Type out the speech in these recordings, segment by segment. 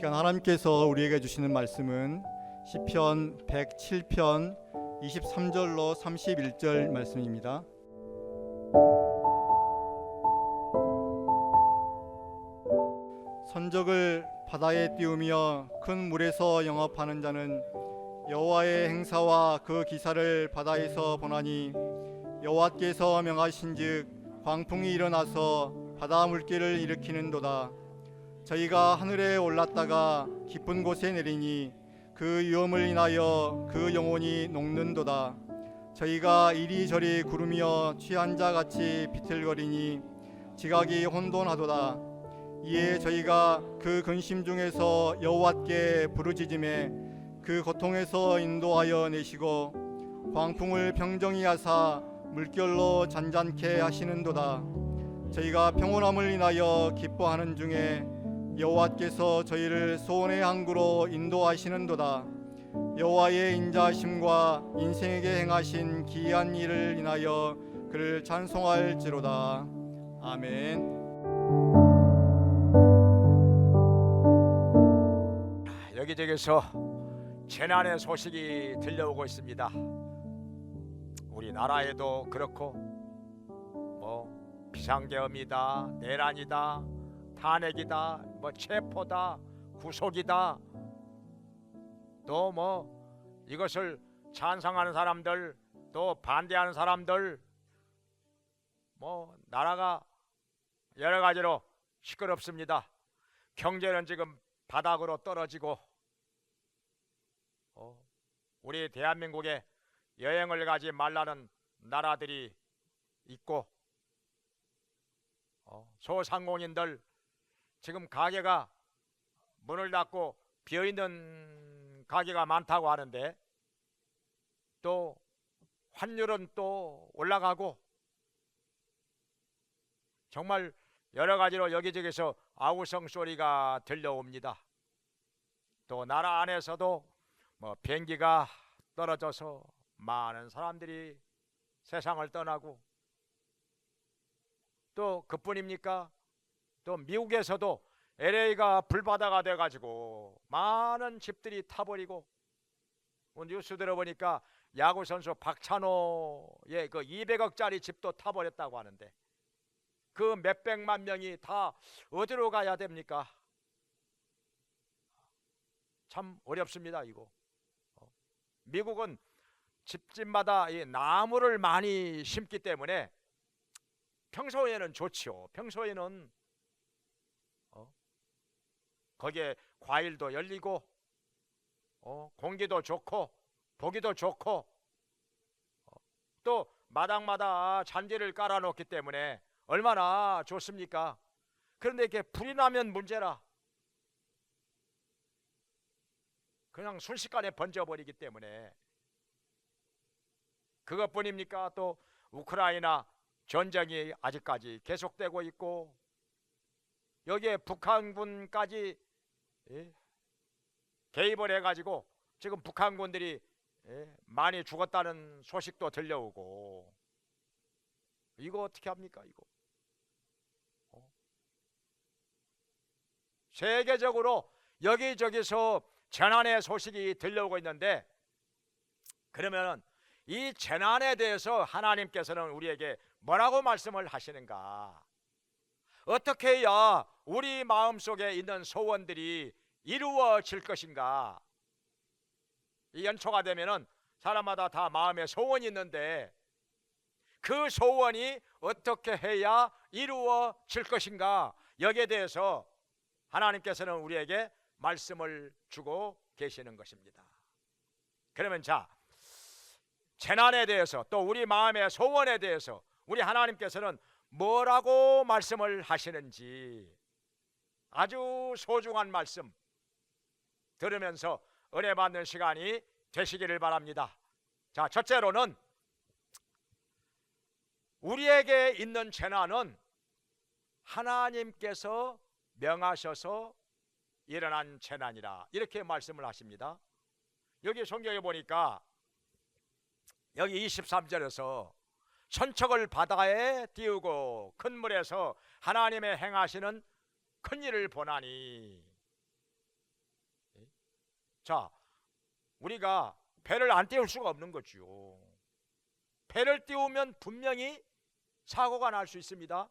시간 하나님께서 우리에게 주시는 말씀은 시편 107편 23절로 31절 말씀입니다. 선적을 바다에 띄우며 큰 물에서 영업하는 자는 여호와의 행사와 그 기사를 바다에서 보나니 여호와께서 명하신즉 광풍이 일어나서 바다 물결을 일으키는도다. 저희가 하늘에 올랐다가 깊은 곳에 내리니 그 위험을 인하여 그 영혼이 녹는도다. 저희가 이리저리 구르며 취한 자 같이 비틀거리니 지각이 혼돈하도다. 이에 저희가 그 근심 중에서 여호와께 부르짖음에 그 고통에서 인도하여 내시고 광풍을 평정히 하사 물결로 잔잔케 하시는도다. 저희가 평온함을 인하여 기뻐하는 중에 여호와께서 저희를 소원의 항구로 인도하시는도다. 여호와의 인자하심과 인생에게 행하신 기이한 일을 인하여 그를 찬송할지로다. 아멘. 여기저기서 재난의 소식이 들려오고 있습니다. 우리나라에도 그렇고 비상계엄이다, 내란이다, 탄핵이다, 체포다, 구속이다, 또 이것을 찬성하는 사람들, 또 반대하는 사람들, 나라가 여러 가지로 시끄럽습니다. 경제는 지금 바닥으로 떨어지고, 우리 대한민국에 여행을 가지 말라는 나라들이 있고, 소상공인들 지금 가게가 문을 닫고 비어있는 가게가 많다고 하는데, 또 환율은 또 올라가고, 정말 여러 가지로 여기저기서 아우성 소리가 들려옵니다. 또 나라 안에서도 비행기가 떨어져서 많은 사람들이 세상을 떠나고, 또 그뿐입니까? 또 미국에서도 LA가 불바다가 돼가지고 많은 집들이 타버리고, 뉴스 들어보니까 야구선수 박찬호의 그 200억짜리 집도 타버렸다고 하는데, 그 몇백만 명이 다 어디로 가야 됩니까? 참 어렵습니다. 이거 미국은 집집마다 이 나무를 많이 심기 때문에 평소에는 좋지요. 평소에는 거기에 과일도 열리고, 공기도 좋고, 보기도 좋고, 또 마당마다 잔디를 깔아놓기 때문에 얼마나 좋습니까? 그런데 이렇게 불이 나면 문제라. 그냥 순식간에 번져버리기 때문에. 그것뿐입니까? 또 우크라이나 전쟁이 아직까지 계속되고 있고, 여기에 북한군까지 개입을 해가지고 지금 북한군들이 많이 죽었다는 소식도 들려오고, 이거 어떻게 합니까? 이거 세계적으로 여기저기서 재난의 소식이 들려오고 있는데, 그러면 이 재난에 대해서 하나님께서는 우리에게 뭐라고 말씀을 하시는가? 어떻게 해야 우리 마음속에 있는 소원들이 이루어질 것인가? 이 연초가 되면은 사람마다 다 마음에 소원이 있는데, 그 소원이 어떻게 해야 이루어질 것인가? 여기에 대해서 하나님께서는 우리에게 말씀을 주고 계시는 것입니다. 그러면 재난에 대해서, 또 우리 마음의 소원에 대해서 우리 하나님께서는 뭐라고 말씀을 하시는지 아주 소중한 말씀 들으면서 은혜 받는 시간이 되시기를 바랍니다. 첫째로는 우리에게 있는 재난은 하나님께서 명하셔서 일어난 재난이라, 이렇게 말씀을 하십니다. 여기 성경에 보니까 여기 23절에서 천척을 바다에 띄우고 큰 물에서 하나님의 행하시는 큰 일을 보나니, 자, 우리가 배를 안 띄울 수가 없는 거죠. 배를 띄우면 분명히 사고가 날 수 있습니다.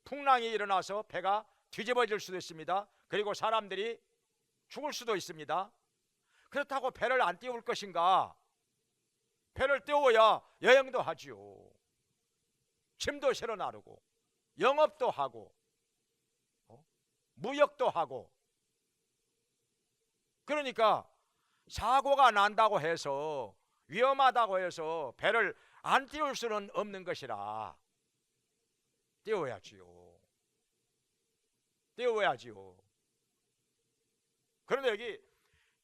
풍랑이 일어나서 배가 뒤집어질 수도 있습니다. 그리고 사람들이 죽을 수도 있습니다. 그렇다고 배를 안 띄울 것인가? 배를 띄워야 여행도 하지요. 짐도 실어 나르고 영업도 하고 무역도 하고. 그러니까 사고가 난다고 해서, 위험하다고 해서 배를 안 띄울 수는 없는 것이라 띄워야지요. 띄워야지요. 그런데 여기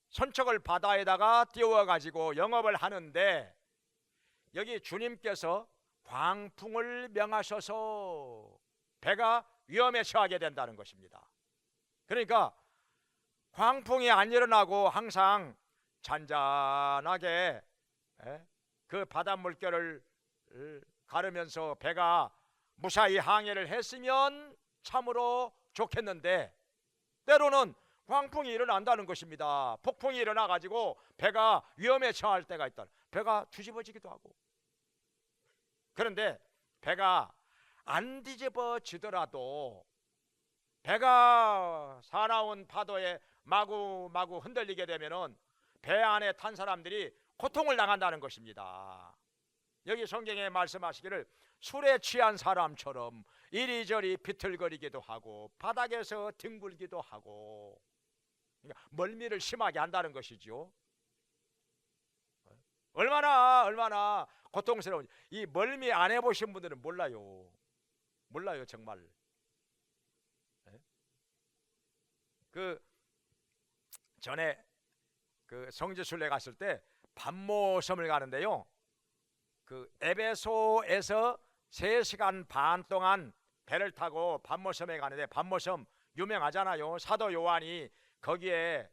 선척을 바다에다가 띄워 가지고 영업을 하는데, 여기 주님께서 광풍을 명하셔서 배가 위험에 처하게 된다는 것입니다. 그러니까 광풍이 안 일어나고 항상 잔잔하게 그 바다 물결을 가르면서 배가 무사히 항해를 했으면 참으로 좋겠는데, 때로는 광풍이 일어난다는 것입니다. 폭풍이 일어나 가지고 배가 위험에 처할 때가 있다. 배가 뒤집어지기도 하고. 그런데 배가 안 뒤집어지더라도 배가 사나운 파도에 마구마구 흔들리게 되면은 배 안에 탄 사람들이 고통을 당한다는 것입니다. 여기 성경에 말씀하시기를 술에 취한 사람처럼 이리저리 비틀거리기도 하고 바닥에서 뒹굴기도 하고, 그러니까 멀미를 심하게 한다는 것이죠. 얼마나 고통스러운, 이 멀미 안 해보신 분들은 몰라요 정말. 그 전에 그 성지순례 갔을 때 반모섬을 가는데요, 그 에베소에서 3시간 반 동안 배를 타고 반모섬에 가는데, 반모섬 유명하잖아요. 사도 요한이 거기에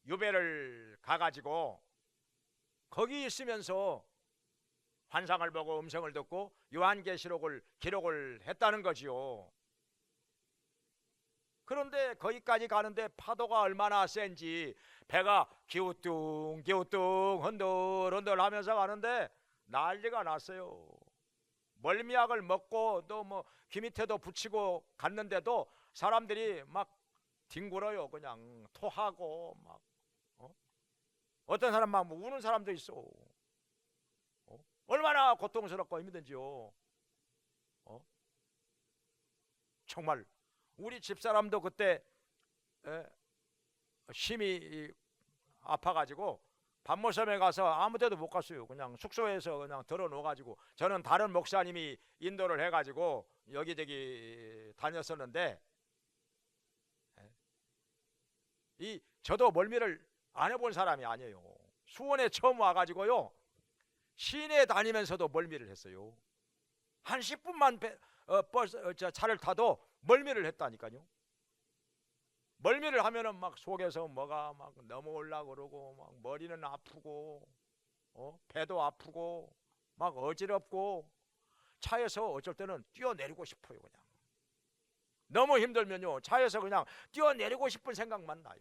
유배를 가가지고 거기 있으면서 환상을 보고 음성을 듣고 요한계시록을 기록을 했다는 거지요. 그런데 거기까지 가는데 파도가 얼마나 센지 배가 기우뚱 흔들흔들 하면서 가는데 난리가 났어요. 멀미약을 먹고 또 뭐 귀 밑에도 붙이고 갔는데도 사람들이 막 뒹굴어요. 그냥 토하고 막 어떤 사람 막 우는 사람도 있어. 얼마나 고통스럽고 힘든지요. 정말 우리 집사람도 그때 심히 아파가지고 반모섬에 가서 아무 데도 못 갔어요. 그냥 숙소에서 그냥 들어 누워가지고, 저는 다른 목사님이 인도를 해가지고 여기저기 다녔었는데, 저도 멀미를 안 해본 사람이 아니에요. 수원에 처음 와가지고요, 시내 다니면서도 멀미를 했어요. 한 10분만 차를 타도 멀미를 했다니까요. 멀미를 하면은 막 속에서 뭐가 막 넘어올라 그러고, 막 머리는 아프고, 배도 아프고, 막 어지럽고, 차에서 어쩔 때는 뛰어내리고 싶어요. 그냥 너무 힘들면요, 차에서 그냥 뛰어내리고 싶은 생각만 나요.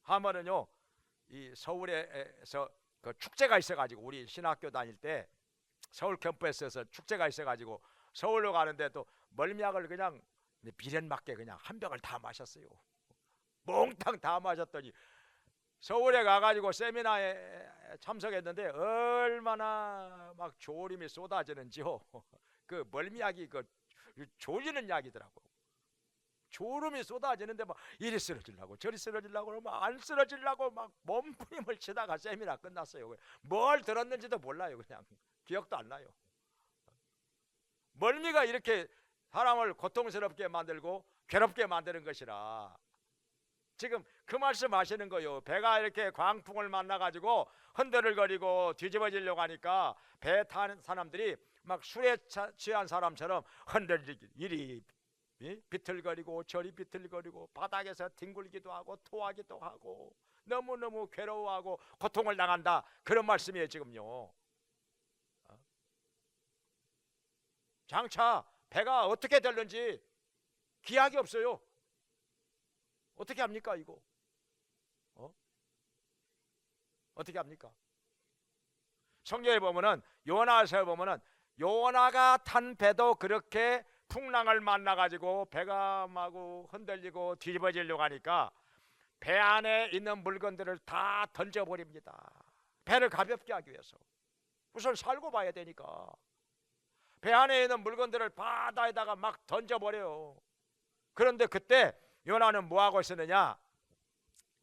하면은요, 이 서울에서 그 축제가 있어가지고, 우리 신학교 다닐 때 서울 캠퍼스에서 축제가 있어가지고 서울로 가는데 또 멀미약을 그냥 비련 맞게 그냥 한 병을 다 마셨어요. 몽땅 다 마셨더니 서울에 가가지고 세미나에 참석했는데 얼마나 막 졸음이 쏟아지는지요. 그 멀미약이 그 졸리는 약이더라고. 졸음이 쏟아지는데 막 이리 쓰러지려고 저리 쓰러지려고 막 안 쓰러지려고 막 몸부림을 치다가 세미나 끝났어요. 뭘 들었는지도 몰라요. 그냥 기억도 안 나요. 멀미가 이렇게 사람을 고통스럽게 만들고 괴롭게 만드는 것이라 지금 그 말씀 하시는 거요. 배가 이렇게 광풍을 만나가지고 흔들거리고 뒤집어지려고 하니까 배 타는 사람들이 막 술에 취한 사람처럼 흔들리기, 이리 비틀거리고 저리 비틀거리고 바닥에서 뒹굴기도 하고 토하기도 하고 너무너무 괴로워하고 고통을 당한다, 그런 말씀이에요 지금요. 장차 배가 어떻게 될는지 기약이 없어요. 어떻게 합니까 이거? 어떻게 합니까? 성경에 보면은 요나서에 보면은 요나가 탄 배도 그렇게 풍랑을 만나 가지고 배가 마구 흔들리고 뒤집어지려고 하니까 배 안에 있는 물건들을 다 던져버립니다. 배를 가볍게 하기 위해서. 우선 살고 봐야 되니까 배 안에 있는 물건들을 바다에다가 막 던져버려요. 그런데 그때 요나는 뭐 하고 있었느냐?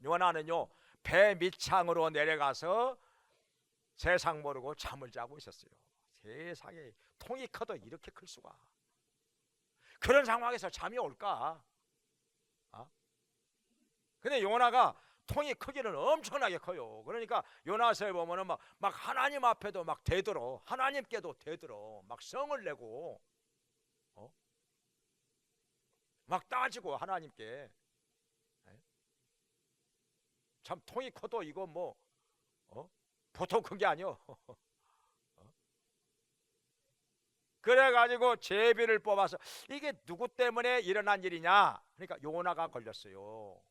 요나는요 배 밑창으로 내려가서 세상 모르고 잠을 자고 있었어요. 세상에 통이 커도 이렇게 클 수가. 그런 상황에서 잠이 올까? 근데 요나가 통이 크기는 엄청나게 커요. 그러니까 요나서에 보면은 막 하나님 앞에도 막 대들어, 하나님께도 대들어, 막 성을 내고, 막 따지고 하나님께. 참 통이 커도 이거 뭐 보통 큰 게 아니요. 그래가지고 제비를 뽑아서 이게 누구 때문에 일어난 일이냐? 그러니까 요나가 걸렸어요.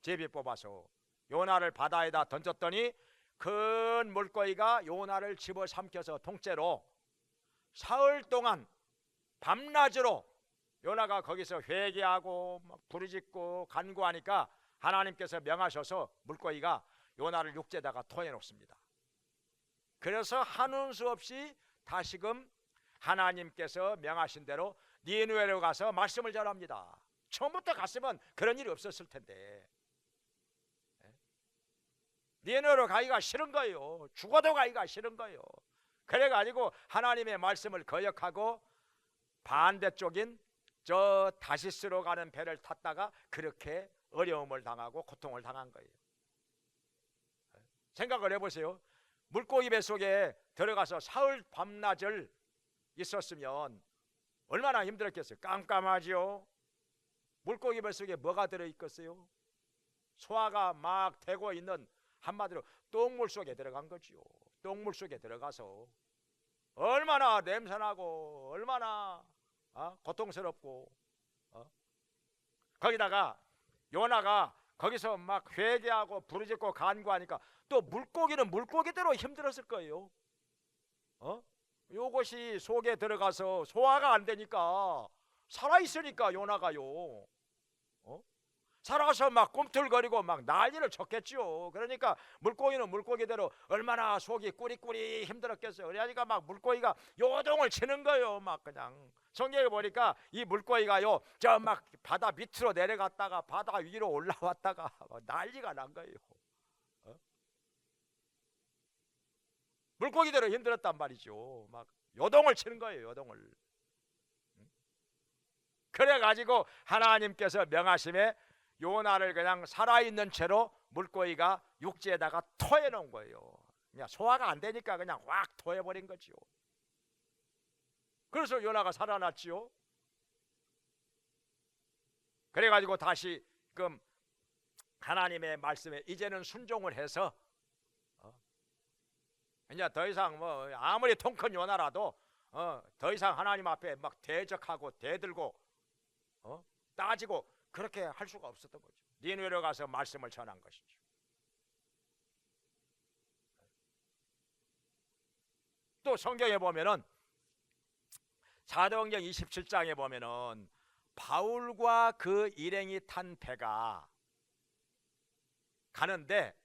제비 뽑아서 요나를 바다에다 던졌더니 큰 물고기가 요나를 집어삼켜서 통째로 사흘 동안 밤낮으로 요나가 거기서 회개하고 막 부르짖고 간구하니까 하나님께서 명하셔서 물고기가 요나를 육지에다가 토해 놓습니다. 그래서 한운 수 없이 다시금 하나님께서 명하신 대로 니느웨로 가서 말씀을 전합니다. 처음부터 갔으면 그런 일이 없었을 텐데 니느웨로 가기가 싫은 거예요. 죽어도 가기가 싫은 거예요. 그래가지고 하나님의 말씀을 거역하고 반대쪽인 저 다시스로 가는 배를 탔다가 그렇게 어려움을 당하고 고통을 당한 거예요. 생각을 해보세요. 물고기 뱃속에 들어가서 사흘 밤낮을 있었으면 얼마나 힘들었겠어요. 깜깜하지요. 물고기 뱃속에 뭐가 들어있겠어요? 소화가 막 되고 있는, 한마디로 똥물 속에 들어간 거지요. 똥물 속에 들어가서 얼마나 냄새나고 얼마나 고통스럽고 거기다가 요나가 거기서 막 회개하고 부르짖고 간구하니까 또 물고기는 물고기대로 힘들었을 거예요. 요것이 속에 들어가서 소화가 안 되니까 살아있으니까 요나가요 살아서 막 꿈틀거리고 막 난리를 쳤겠죠. 그러니까 물고기는 물고기대로 얼마나 속이 꾸리꾸리 힘들었겠어요. 그러니까 막 물고기가 요동을 치는 거예요. 막 그냥 성경에 보니까 이 물고기가요 저 막 바다 밑으로 내려갔다가 바다 위로 올라왔다가 난리가 난 거예요. 물고기대로 힘들었단 말이죠. 막 요동을 치는 거예요. 요동을. 그래가지고 하나님께서 명하심에 요나를 그냥 살아있는 채로 물고기가 육지에다가 토해 놓은 거예요. 그냥 소화가 안 되니까 그냥 확 토해버린 거지요. 그래서 요나가 살아났지요. 그래가지고 다시 그럼 하나님의 말씀에 이제는 순종을 해서 이제 더 이상 뭐 아무리 통 큰 요나라도 더 이상 하나님 앞에 막 대적하고 대들고 따지고 그렇게 할 수가 없었던 거죠. 니느웨로 가서 말씀을 전한 것이죠. 또 성경에 보면은 사도행전 27장에 보면은 바울과 그 일행이 탄 배가 가는데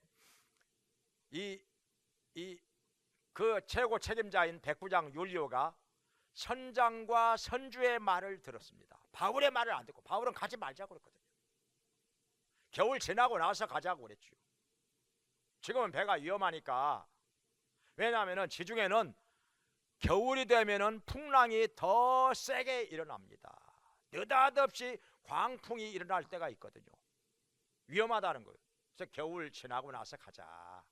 그 최고 책임자인 백부장 율리오가 선장과 선주의 말을 들었습니다. 바울의 말을 안 듣고 바울은 가지 말자고 그랬거든요. 겨울 지나고 나서 가자고 그랬죠. 지금은 배가 위험하니까. 왜냐하면 지중해는 겨울이 되면은 풍랑이 더 세게 일어납니다. 느닷없이 광풍이 일어날 때가 있거든요. 위험하다는 거예요. 그래서 겨울 지나고 나서 가자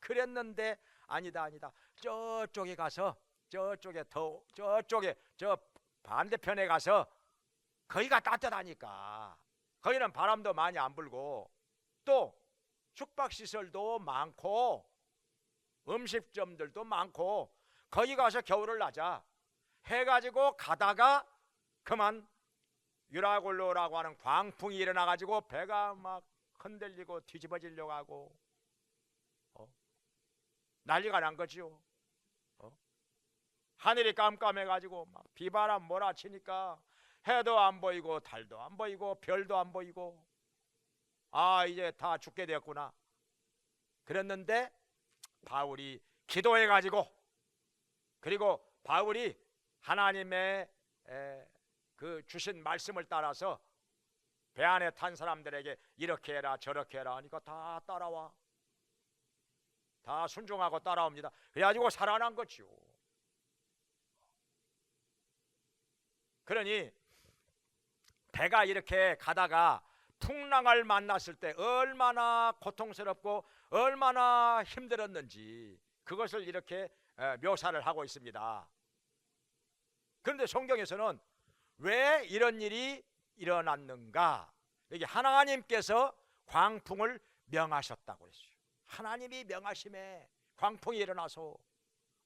그랬는데 아니다. 저쪽에 가서 저쪽에 저 반대편에 가서 거기가 따뜻하니까 거기는 바람도 많이 안 불고 또 숙박시설도 많고 음식점들도 많고 거기 가서 겨울을 나자 해가지고 가다가 그만 유라굴로라고 하는 광풍이 일어나가지고 배가 막 흔들리고 뒤집어지려고 하고 난리가 난 거지요. 하늘이 깜깜해가지고 막 비바람 몰아치니까 해도 안 보이고 달도 안 보이고 별도 안 보이고, 아 이제 다 죽게 되었구나. 그랬는데 바울이 기도해가지고, 그리고 바울이 하나님의 그 주신 말씀을 따라서 배 안에 탄 사람들에게 이렇게 해라 저렇게 해라 하니까 다 따라와, 다 순종하고 따라옵니다. 그래가지고 살아난 거죠. 그러니 배가 이렇게 가다가 풍랑을 만났을 때 얼마나 고통스럽고 얼마나 힘들었는지 그것을 이렇게 묘사를 하고 있습니다. 그런데 성경에서는 왜 이런 일이 일어났는가? 여기 하나님께서 광풍을 명하셨다고 했어요. 하나님이 명하심에 광풍이 일어나서,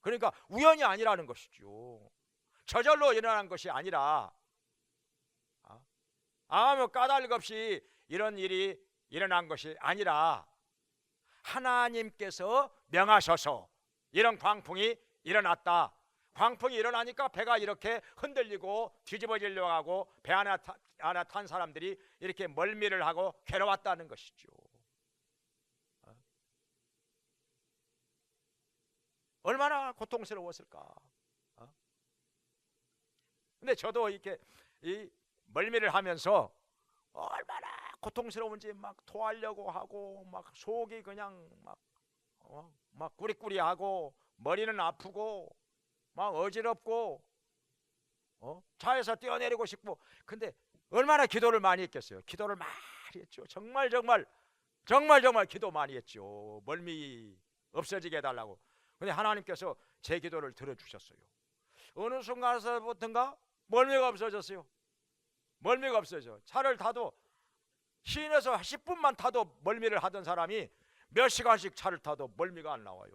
그러니까 우연이 아니라는 것이죠. 저절로 일어난 것이 아니라 아무 까닭 없이 이런 일이 일어난 것이 아니라 하나님께서 명하셔서 이런 광풍이 일어났다. 광풍이 일어나니까 배가 이렇게 흔들리고 뒤집어지려고 하고 배 안에 탄 사람들이 이렇게 멀미를 하고 괴로웠다는 것이죠. 얼마나 고통스러웠을까. 근데 저도 이렇게 이 멀미를 하면서 얼마나 고통스러운지 막 토하려고 하고 막 속이 그냥 막 꾸리꾸리하고 머리는 아프고 막 어지럽고 차에서 뛰어내리고 싶고. 근데 얼마나 기도를 많이 했겠어요. 기도를 많이 했죠. 정말 기도 많이 했죠. 멀미 없어지게 해달라고. 근데 하나님께서 제 기도를 들어주셨어요. 어느 순간에서부터인가 멀미가 없어졌어요. 멀미가 없어져. 차를 타도 시내에서 10분만 타도 멀미를 하던 사람이 몇 시간씩 차를 타도 멀미가 안 나와요.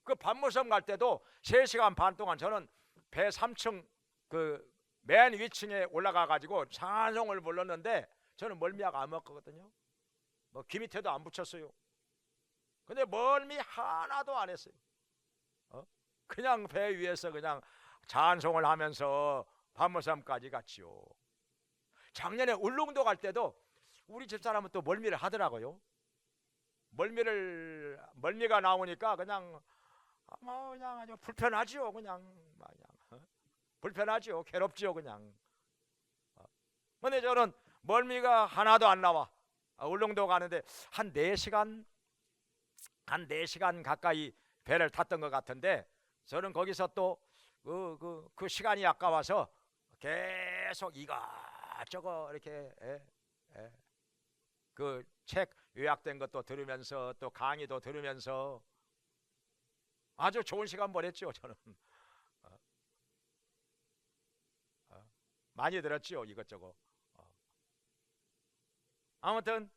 그 밤무섬 갈 때도 3시간 반 동안 저는 배 3층 그 맨 위층에 올라가 가지고 찬송을 불렀는데 저는 멀미약 안 먹거든요. 뭐 귀 밑에도 안 붙였어요. 근데 멀미 하나도 안 했어요. 그냥 배 위에서 그냥 찬송을 하면서 밤무섬까지 갔지요. 작년에 울릉도 갈 때도 우리 집사람은 또 멀미를 하더라고요. 멀미가 나오니까 그냥 아주 불편하지요. 그냥 불편하지요. 괴롭지요. 그냥. 근데 저는 멀미가 하나도 안 나와. 울릉도 가는데 한 4시간 가까이 배를 탔던 것 같은데, 저는 거기서 또 그 시간이 아까워서 계속 이것저것 이렇게 그 책 요약된 것도 들으면서 또 강의도 들으면서 아주 좋은 시간 보냈죠. 저는 많이 들었죠. 이것저것. 아무튼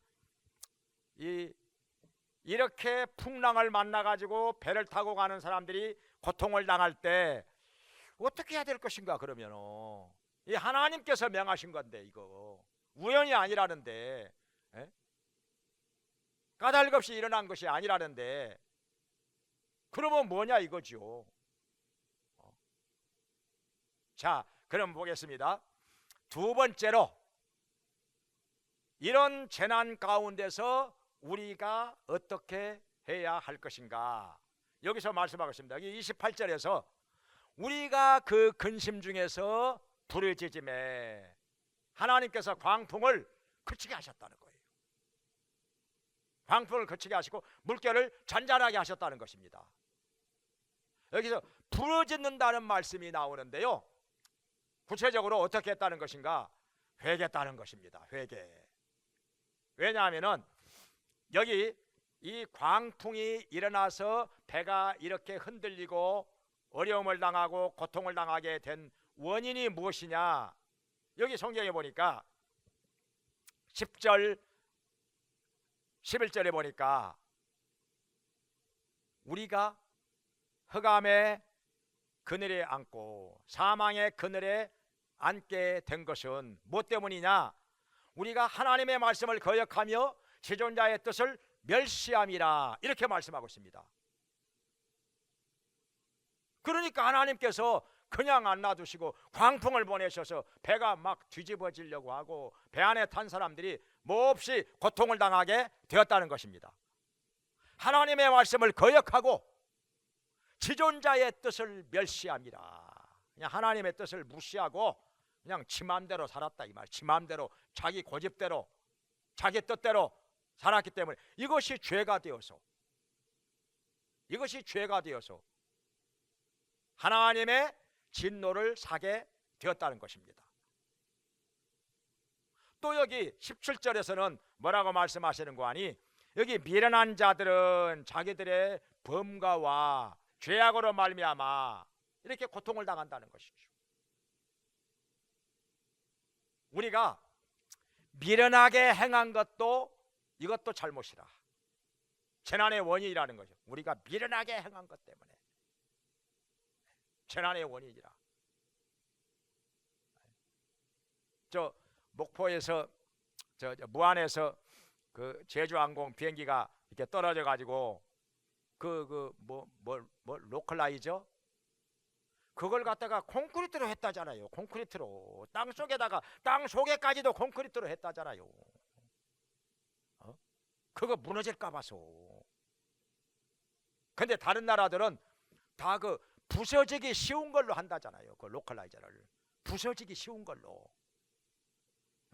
이렇게 풍랑을 만나가지고 배를 타고 가는 사람들이 고통을 당할 때 어떻게 해야 될 것인가? 그러면 이 하나님께서 명하신 건데, 이거 우연이 아니라는데, 까닭 없이 일어난 것이 아니라는데, 그러면 뭐냐 이거죠. 자, 그럼 보겠습니다. 두 번째로, 이런 재난 가운데서 우리가 어떻게 해야 할 것인가? 여기서 말씀하겠습니다. 여기 28절에서 우리가 그 근심 중에서 부르짖음에 하나님께서 광풍을 그치게 하셨다는 거예요. 광풍을 그치게 하시고 물결을 잔잔하게 하셨다는 것입니다. 여기서 부르짖는다는 말씀이 나오는데요, 구체적으로 어떻게 했다는 것인가? 회개했다는 것입니다. 회개. 왜냐하면은 여기 이 광풍이 일어나서 배가 이렇게 흔들리고 어려움을 당하고 고통을 당하게 된 원인이 무엇이냐? 여기 성경에 보니까 10절 11절에 보니까 우리가 흑암의 그늘에 앉고 사망의 그늘에 앉게 된 것은 무엇 때문이냐? 우리가 하나님의 말씀을 거역하며 지존자의 뜻을 멸시함이라 이렇게 말씀하고 있습니다. 그러니까 하나님께서 그냥 안 놔두시고 광풍을 보내셔서 배가 막 뒤집어지려고 하고 배 안에 탄 사람들이 몹시 고통을 당하게 되었다는 것입니다. 하나님의 말씀을 거역하고 지존자의 뜻을 멸시함이라. 그냥 하나님의 뜻을 무시하고 그냥 지 마음대로 살았다 이 말. 지 마음대로 자기 고집대로 자기 뜻대로 살았기 때문에 이것이 죄가 되어서 하나님의 진노를 사게 되었다는 것입니다. 또 여기 17절에서는 뭐라고 말씀하시는 거 아니? 여기 미련한 자들은 자기들의 범과와 죄악으로 말미암아 이렇게 고통을 당한다는 것이죠. 우리가 미련하게 행한 것도 이것도 잘못이라. 재난의 원인이라는 거죠. 우리가 미련하게 행한 것 때문에 재난의 원인이라. 저 목포에서 저 무안에서 그 제주항공 비행기가 이렇게 떨어져 가지고 뭐 로컬라이저 그걸 갖다가 콘크리트로 했다잖아요. 콘크리트로 땅 속에다가 땅 속에까지도 콘크리트로 했다잖아요. 그거 무너질까 봐서. 근데 다른 나라들은 다 그 부서지기 쉬운 걸로 한다잖아요. 그 로컬라이저를 부서지기 쉬운 걸로.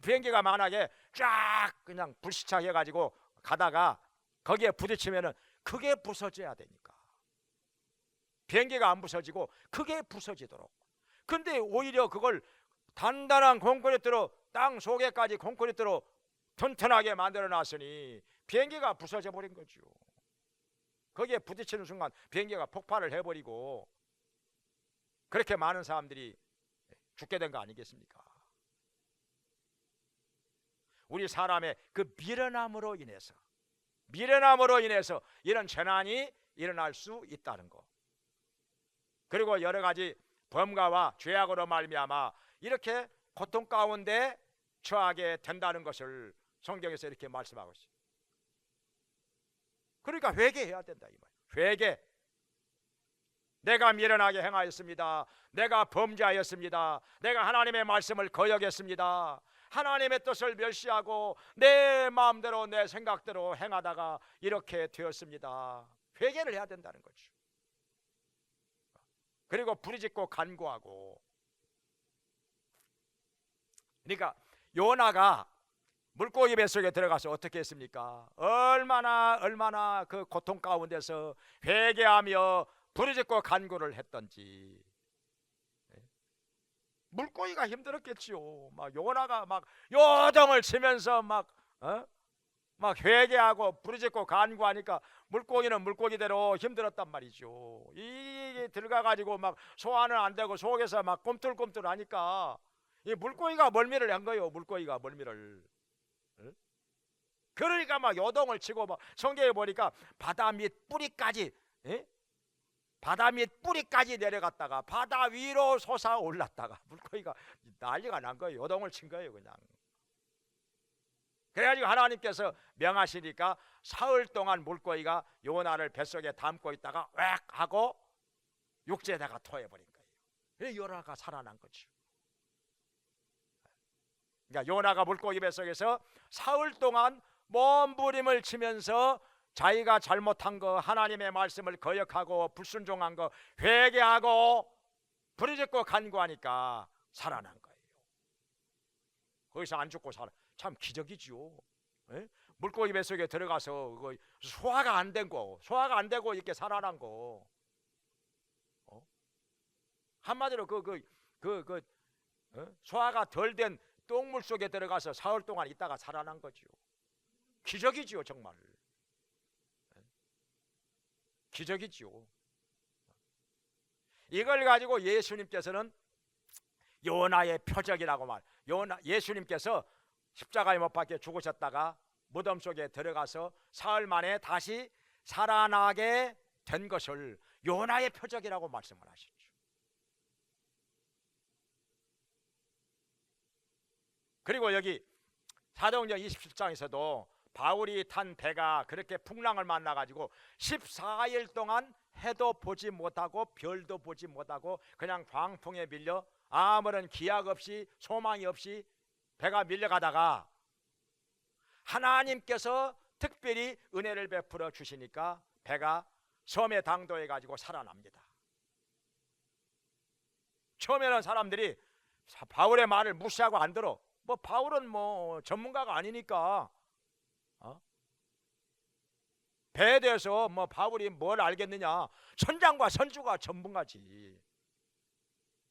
비행기가 만약에 쫙 그냥 불시착해 가지고 가다가 거기에 부딪히면은 그게 부서져야 되니까. 비행기가 안 부서지고 그게 부서지도록. 근데 오히려 그걸 단단한 콘크리트로 땅 속에까지 콘크리트로 튼튼하게 만들어 놨으니 비행기가 부서져 버린 거죠. 거기에 부딪히는 순간 비행기가 폭발을 해버리고 그렇게 많은 사람들이 죽게 된 거 아니겠습니까? 우리 사람의 그 미련함으로 인해서 이런 재난이 일어날 수 있다는 거. 그리고 여러 가지 범과와 죄악으로 말미암아 이렇게 고통 가운데 처하게 된다는 것을 성경에서 이렇게 말씀하고 있어요. 그러니까 회개해야 된다 이 말이에요. 회개. 내가 미련하게 행하였습니다. 내가 범죄하였습니다. 내가 하나님의 말씀을 거역했습니다. 하나님의 뜻을 멸시하고 내 마음대로 내 생각대로 행하다가 이렇게 되었습니다. 회개를 해야 된다는 거죠. 그리고 부르짖고 간구하고. 그러니까 요나가 물고기 뱃속에 들어가서 어떻게 했습니까? 얼마나 그 고통 가운데서 회개하며 부르짖고 간구를 했던지. 물고기가 힘들었겠지요. 막 요나가 막 요동을 치면서 막 회개하고 부르짖고 간구하니까 물고기는 물고기대로 힘들었단 말이죠. 이게 들어가가지고 막 소화는 안 되고 속에서 막 꿈틀꿈틀하니까 이 물고기가 멀미를 한 거예요. 물고기가 멀미를. 그러니까 막 요동을 치고 막 성경에 보니까 바다 밑 뿌리까지 내려갔다가 바다 위로 솟아올랐다가 물고기가 난리가 난 거예요. 요동을 친 거예요 그냥. 그래가지고 하나님께서 명하시니까 사흘 동안 물고기가 요나를 뱃속에 담고 있다가 웩 하고 육지에다가 토해버린 거예요. 그래서 요나가 살아난 거죠. 그러니까 요나가 물고기 뱃속에서 사흘 동안 몸부림을 치면서 자기가 잘못한 거, 하나님의 말씀을 거역하고 불순종한 거 회개하고 부르짖고 간구하니까 살아난 거예요. 거기서 안 죽고 살아. 참 기적이지요. 물고기 뱃속에 들어가서 소화가 안 되고 이렇게 살아난 거. 한마디로 소화가 덜 된 똥물 속에 들어가서 사흘 동안 있다가 살아난 거지요. 기적이지요, 정말. 기적이지요. 이걸 가지고 예수님께서는 요나의 표적이라고 예수님께서 십자가에 못 박혀 죽으셨다가 무덤 속에 들어가서 사흘 만에 다시 살아나게 된 것을 요나의 표적이라고 말씀을 하시죠. 그리고 여기 사도행전 27장에서도 바울이 탄 배가 그렇게 풍랑을 만나가지고 14일 동안 해도 보지 못하고 별도 보지 못하고 그냥 광풍에 밀려 아무런 기약 없이 소망이 없이 배가 밀려가다가 하나님께서 특별히 은혜를 베풀어 주시니까 배가 섬에 당도해 가지고 살아납니다. 처음에는 사람들이 바울의 말을 무시하고 안 들어. 뭐 바울은 뭐 전문가가 아니니까 배에 대해서 뭐 바울이 뭘 알겠느냐. 선장과 선주가 전문가지.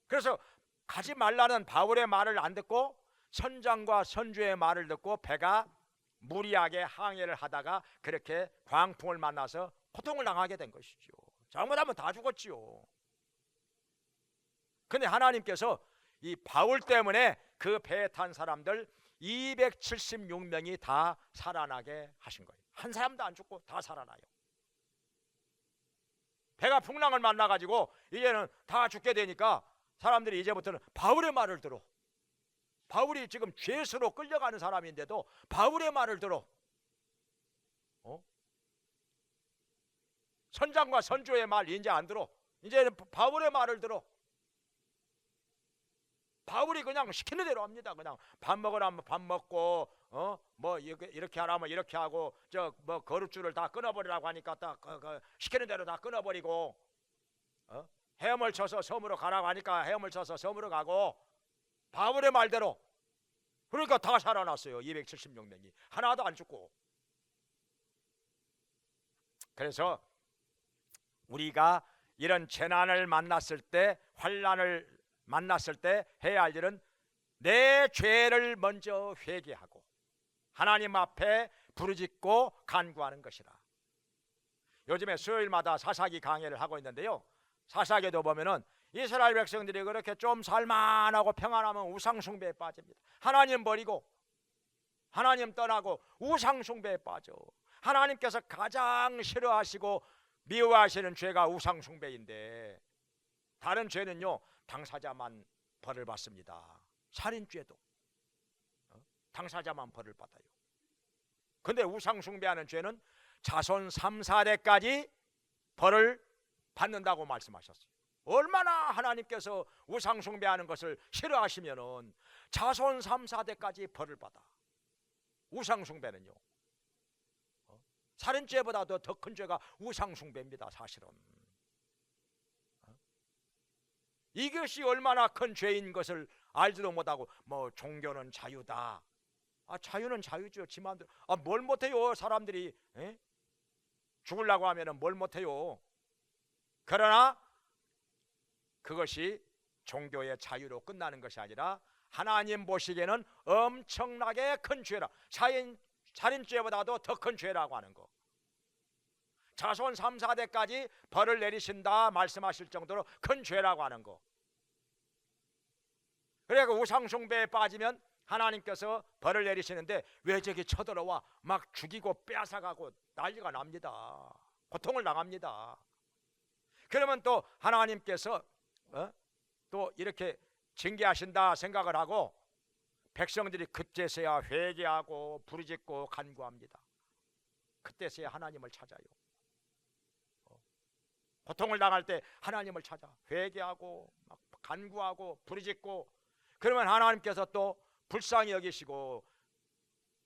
그래서 가지 말라는 바울의 말을 안 듣고 선장과 선주의 말을 듣고 배가 무리하게 항해를 하다가 그렇게 광풍을 만나서 고통을 당하게 된 것이죠. 잘못하면 다 죽었지요. 근데 하나님께서 이 바울 때문에 그 배에 탄 사람들 276명이 다 살아나게 하신 거예요. 한 사람도 안 죽고 다 살아나요. 배가 풍랑을 만나가지고 이제는 다 죽게 되니까 사람들이 이제부터는 바울의 말을 들어. 바울이 지금 죄수로 끌려가는 사람인데도 바울의 말을 들어. 선장과 선주의 말 이제 안 들어. 이제는 바울의 말을 들어. 바울이 그냥 시키는 대로 합니다. 그냥 밥 먹으라면 밥 먹고 뭐 이렇게 하라면 이렇게 하고 저 뭐 거룩줄을 다 끊어버리라고 하니까 딱 시키는 대로 다 끊어버리고 헤엄을 쳐서 섬으로 가라고 하니까 헤엄을 쳐서 섬으로 가고 바울의 말대로. 그러니까 다 살아났어요. 276명이 하나도 안 죽고. 그래서 우리가 이런 재난을 만났을 때 환난을 만났을 때 해야 할 일은 내 죄를 먼저 회개하고 하나님 앞에 부르짖고 간구하는 것이라. 요즘에 수요일마다 사사기 강해를 하고 있는데요, 사사기도 보면은 이스라엘 백성들이 그렇게 좀 살만하고 평안하면 우상숭배에 빠집니다. 하나님 버리고 하나님 떠나고 우상숭배에 빠져. 하나님께서 가장 싫어하시고 미워하시는 죄가 우상숭배인데 다른 죄는요 당사자만 벌을 받습니다. 살인죄도 당사자만 벌을 받아요. 근데 우상숭배하는 죄는 자손 3, 4대까지 벌을 받는다고 말씀하셨어요. 얼마나 하나님께서 우상숭배하는 것을 싫어하시면은 자손 3, 4대까지 벌을 받아. 우상숭배는요 살인죄보다도 더 큰 죄가 우상숭배입니다. 사실은 이것이 얼마나 큰 죄인 것을 알지도 못하고 뭐 종교는 자유다. 자유는 자유죠. 지 마음대로. 뭘 못해요 사람들이. 죽으려고 하면은 뭘 못해요. 그러나 그것이 종교의 자유로 끝나는 것이 아니라 하나님 보시기에는 엄청나게 큰 죄라. 살인죄보다도 더 큰 죄라고 하는 거. 자손 3, 4대까지 벌을 내리신다 말씀하실 정도로 큰 죄라고 하는 거. 그래서 우상숭배에 빠지면 하나님께서 벌을 내리시는데 외적이 쳐들어와 막 죽이고 빼앗아가고 난리가 납니다. 고통을 당합니다. 그러면 또 하나님께서 또 이렇게 징계하신다 생각을 하고 백성들이 그때서야 회개하고 부르짖고 간구합니다. 그때서야 하나님을 찾아요. 고통을 당할 때 하나님을 찾아 회개하고 막 간구하고 부르짖고 그러면 하나님께서 또 불쌍히 여기시고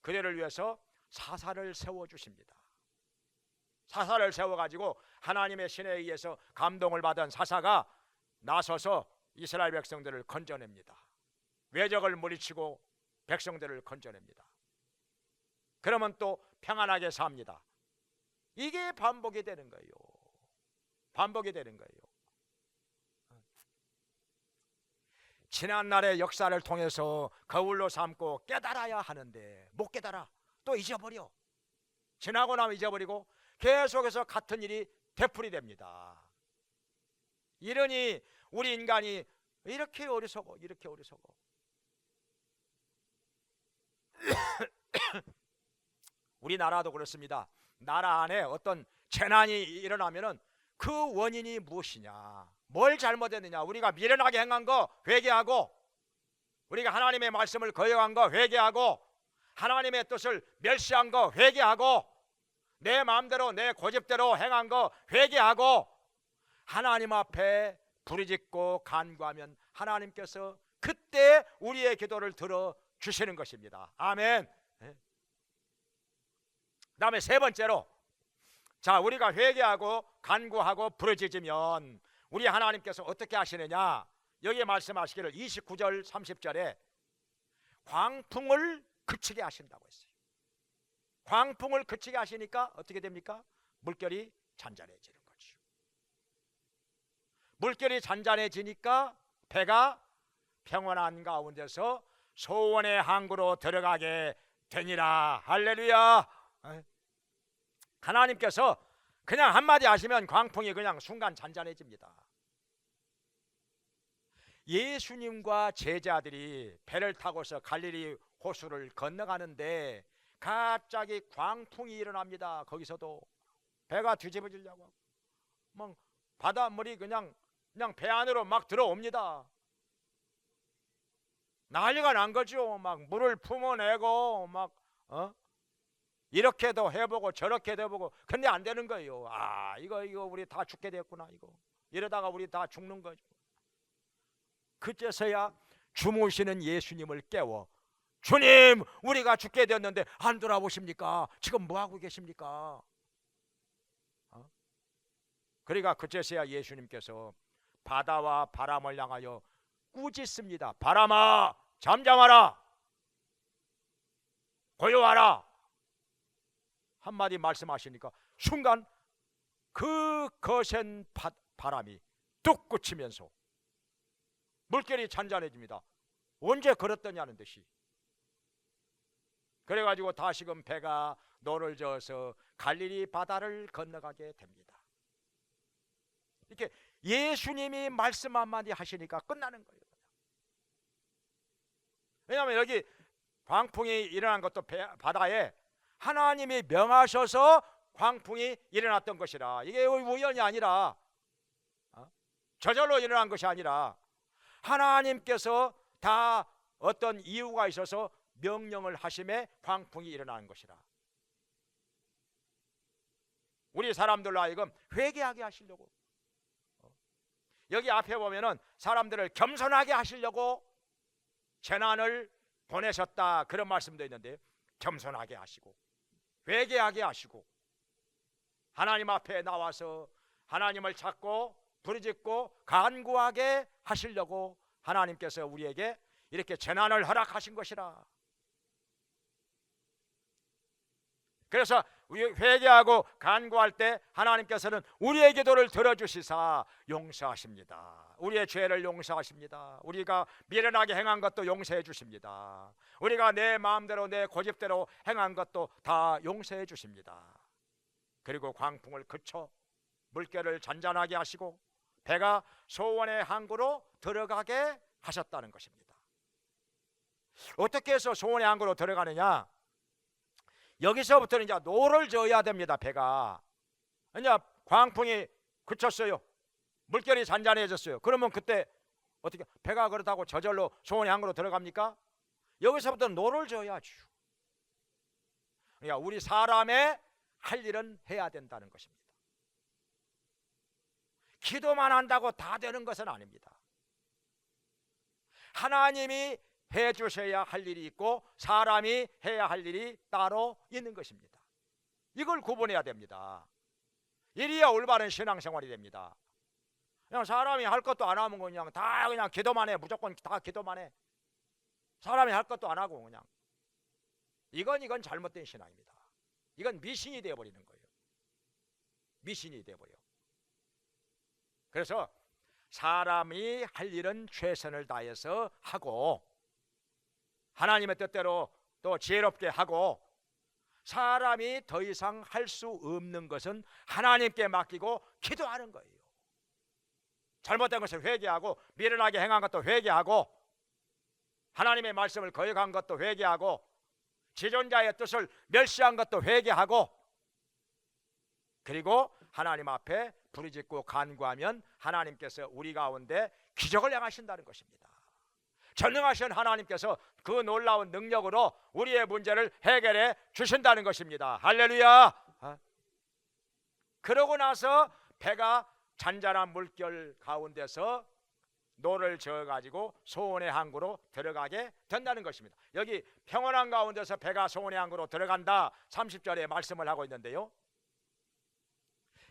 그들을 위해서 사사를 세워주십니다. 사사를 세워가지고 하나님의 신에 의해서 감동을 받은 사사가 나서서 이스라엘 백성들을 건져냅니다. 외적을 물리치고 백성들을 건져냅니다. 그러면 또 평안하게 삽니다. 이게 반복이 되는 거예요. 반복이 되는 거예요. 지난날의 역사를 통해서 거울로 삼고 깨달아야 하는데 못 깨달아. 또 잊어버려. 지나고 나면 잊어버리고 계속해서 같은 일이 되풀이 됩니다. 이러니 우리 인간이 이렇게 어리석어. 이렇게 어리석어. 우리나라도 그렇습니다. 나라 안에 어떤 재난이 일어나면은 그 원인이 무엇이냐, 뭘 잘못했느냐, 우리가 미련하게 행한 거 회개하고 우리가 하나님의 말씀을 거역한 거 회개하고 하나님의 뜻을 멸시한 거 회개하고 내 마음대로 내 고집대로 행한 거 회개하고 하나님 앞에 부르짖고 간구하면 하나님께서 그때 우리의 기도를 들어주시는 것입니다. 아멘. 그 다음에 세 번째로, 자, 우리가 회개하고 간구하고 부르짖으면 우리 하나님께서 어떻게 하시느냐, 여기에 말씀하시기를 29절 30절에 광풍을 그치게 하신다고 했어요. 광풍을 그치게 하시니까 어떻게 됩니까? 물결이 잔잔해지는 거죠. 물결이 잔잔해지니까 배가 평온한 가운데서 소원의 항구로 들어가게 되니라. 할렐루야. 하나님께서 그냥 한마디 하시면 광풍이 그냥 순간 잔잔해집니다. 예수님과 제자들이 배를 타고서 갈릴리 호수를 건너가는데 갑자기 광풍이 일어납니다. 거기서도 배가 뒤집어지려고 하고 막 바닷물이 그냥 배 안으로 막 들어옵니다. 난리가 난 거죠. 막 물을 품어내고 막 이렇게도 해보고 저렇게도 해보고, 근데 안 되는 거예요. 아, 이거 우리 다 죽게 됐구나. 이러다가 우리 다 죽는 거죠. 그제서야 주무시는 예수님을 깨워, 주님, 우리가 죽게 되었는데 안 돌아보십니까? 지금 뭐 하고 계십니까? 그러니까 그제서야 예수님께서 바다와 바람을 향하여 꾸짖습니다. 바람아, 잠잠하라. 고요하라. 한마디 말씀하시니까 순간 그 거센 바람이 뚝 그치면서 물결이 잔잔해집니다. 언제 걸었더냐는 듯이. 그래가지고 다시금 배가 노를 저어서 갈릴리 바다를 건너가게 됩니다. 이렇게 예수님이 말씀 한마디 하시니까 끝나는 거예요. 왜냐하면 여기 광풍이 일어난 것도 바다에 하나님이 명하셔서 광풍이 일어났던 것이라, 이게 우연이 아니라 저절로 일어난 것이 아니라 하나님께서 다 어떤 이유가 있어서 명령을 하심에 광풍이 일어나는 것이라. 우리 사람들로 하여금 회개하게 하시려고, 여기 앞에 보면은 사람들을 겸손하게 하시려고 재난을 보내셨다, 그런 말씀도 있는데, 겸손하게 하시고 회개하게 하시고 하나님 앞에 나와서 하나님을 찾고 부르짖고 간구하게 하시려고 하나님께서 우리에게 이렇게 재난을 허락하신 것이라. 그래서 회개하고 간구할 때 하나님께서는 우리의 기도를 들어주시사 용서하십니다. 우리의 죄를 용서하십니다. 우리가 미련하게 행한 것도 용서해 주십니다. 우리가 내 마음대로 내 고집대로 행한 것도 다 용서해 주십니다. 그리고 광풍을 그쳐 물결을 잔잔하게 하시고 배가 소원의 항구로 들어가게 하셨다는 것입니다. 어떻게 해서 소원의 항구로 들어가느냐? 여기서부터는 이제 노를 저어야 됩니다. 배가 이제 광풍이 그쳤어요. 물결이 잔잔해졌어요. 그러면 그때 어떻게, 배가 그렇다고 저절로 소원의 항구로 들어갑니까? 여기서부터는 노를 저어야죠. 그러니까 우리 사람의 할 일은 해야 된다는 것입니다. 기도만 한다고 다 되는 것은 아닙니다. 하나님이 해 주셔야 할 일이 있고 사람이 해야 할 일이 따로 있는 것입니다. 이걸 구분해야 됩니다. 이래야 올바른 신앙생활이 됩니다. 그냥 사람이 할 것도 안 하면 그냥 다 그냥 기도만 해. 무조건 다 기도만 해. 사람이 할 것도 안 하고 그냥, 이건 잘못된 신앙입니다. 이건 미신이 되어버리는 거예요. 미신이 되어버려. 그래서 사람이 할 일은 최선을 다해서 하고 하나님의 뜻대로 또 지혜롭게 하고, 사람이 더 이상 할 수 없는 것은 하나님께 맡기고 기도하는 거예요. 잘못된 것을 회개하고, 미련하게 행한 것도 회개하고, 하나님의 말씀을 거역한 것도 회개하고, 지존자의 뜻을 멸시한 것도 회개하고, 그리고 하나님 앞에 부르짖고 간구하면 하나님께서 우리 가운데 기적을 행하신다는 것입니다. 전능하신 하나님께서 그 놀라운 능력으로 우리의 문제를 해결해 주신다는 것입니다. 할렐루야. 그러고 나서 배가 잔잔한 물결 가운데서 노를 저어가지고 소원의 항구로 들어가게 된다는 것입니다. 여기 평안한 가운데서 배가 소원의 항구로 들어간다 30절에 말씀을 하고 있는데요,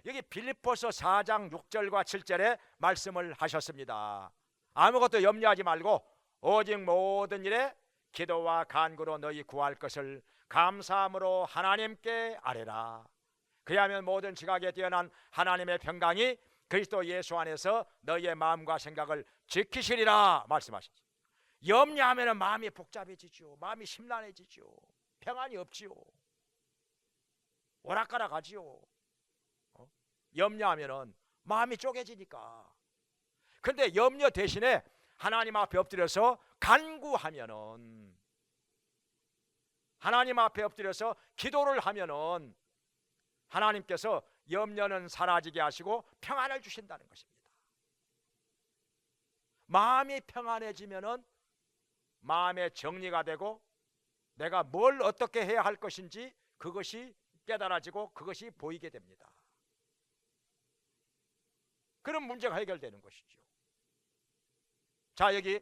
여기 빌립보서 4장 6절과 7절에 말씀을 하셨습니다. 아무것도 염려하지 말고 오직 모든 일에 기도와 간구로 너희 구할 것을 감사함으로 하나님께 아뢰라. 그리하면 모든 지각에 뛰어난 하나님의 평강이 그리스도 예수 안에서 너희의 마음과 생각을 지키시리라 말씀하셨죠. 염려하면 마음이 복잡해지죠. 마음이 심란해지죠. 평안이 없지요. 오락가락하지요. 염려하면 마음이 쪼개지니까. 근데 염려 대신에 하나님 앞에 엎드려서 간구하면은, 하나님 앞에 엎드려서 기도를 하면은 하나님께서 염려는 사라지게 하시고 평안을 주신다는 것입니다. 마음이 평안해지면은 마음의 정리가 되고 내가 뭘 어떻게 해야 할 것인지 그것이 깨달아지고 그것이 보이게 됩니다. 그런 문제가 해결되는 것이죠. 자, 여기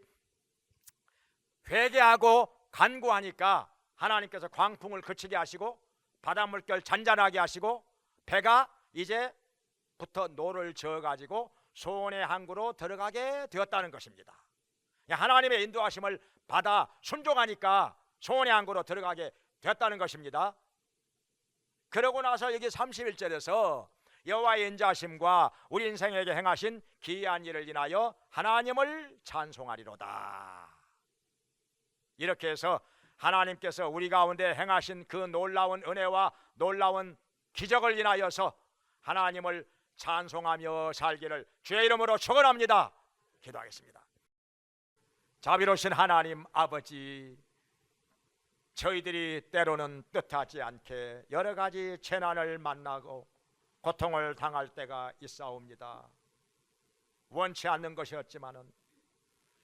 회개하고 간구하니까 하나님께서 광풍을 그치게 하시고 바닷물결 잔잔하게 하시고 배가 이제부터 노를 저어가지고 소원의 항구로 들어가게 되었다는 것입니다. 하나님의 인도하심을 받아 순종하니까 소원의 항구로 들어가게 되었다는 것입니다. 그러고 나서 여기 31절에서 여호와의 인자하심과 우리 인생에게 행하신 기이한 일을 인하여 하나님을 찬송하리로다. 이렇게 해서 하나님께서 우리 가운데 행하신 그 놀라운 은혜와 놀라운 기적을 인하여서 하나님을 찬송하며 살기를 주의 이름으로 축원합니다. 기도하겠습니다. 자비로우신 하나님 아버지, 저희들이 때로는 뜻하지 않게 여러 가지 재난을 만나고 고통을 당할 때가 있사옵니다. 원치 않는 것이었지만은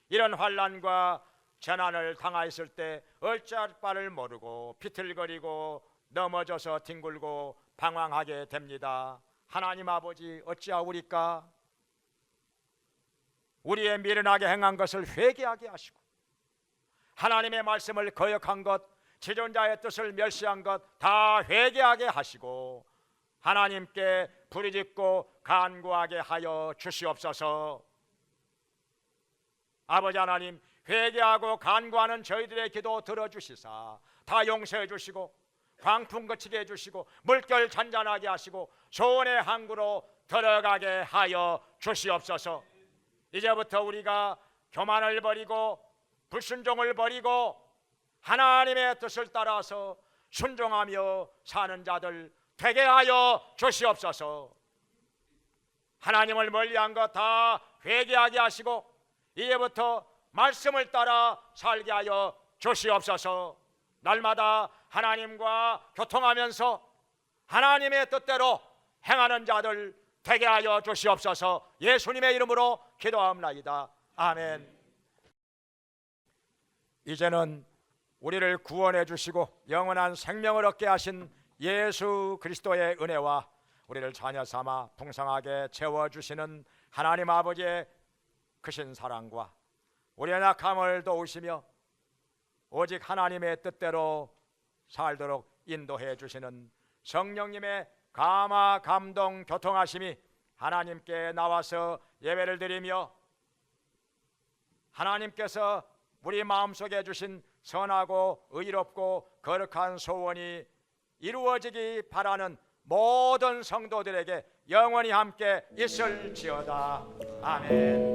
이런 환난과 재난을 당하였을 때 어찌할 바를 모르고 비틀거리고 넘어져서 뒹굴고 방황하게 됩니다. 하나님 아버지, 어찌하오리까? 우리의 미련하게 행한 것을 회개하게 하시고 하나님의 말씀을 거역한 것, 지존자의 뜻을 멸시한 것 다 회개하게 하시고 하나님께 부르짖고 간구하게 하여 주시옵소서. 아버지 하나님, 회개하고 간구하는 저희들의 기도 들어주시사 다 용서해 주시고 광풍 그치게 해주시고 물결 잔잔하게 하시고 소원의 항구로 들어가게 하여 주시옵소서. 이제부터 우리가 교만을 버리고 불순종을 버리고 하나님의 뜻을 따라서 순종하며 사는 자들 되게 하여 주시옵소서. 하나님을 멀리한 것 다 회개하게 하시고 이제부터 말씀을 따라 살게 하여 주시옵소서. 날마다 하나님과 교통하면서 하나님의 뜻대로 행하는 자들 되게 하여 주시옵소서. 예수님의 이름으로 기도하옵나이다. 아멘. 이제는 우리를 구원해 주시고 영원한 생명을 얻게 하신 예수 그리스도의 은혜와 우리를 자녀 삼아 풍성하게 채워주시는 하나님 아버지의 크신 사랑과 우리의 약함을 도우시며 오직 하나님의 뜻대로 살도록 인도해 주시는 성령님의 감화 감동 교통하심이 하나님께 나와서 예배를 드리며 하나님께서 우리 마음속에 주신 선하고 의롭고 거룩한 소원이 이루어지기 바라는 모든 성도들에게 영원히 함께 있을지어다. 아멘.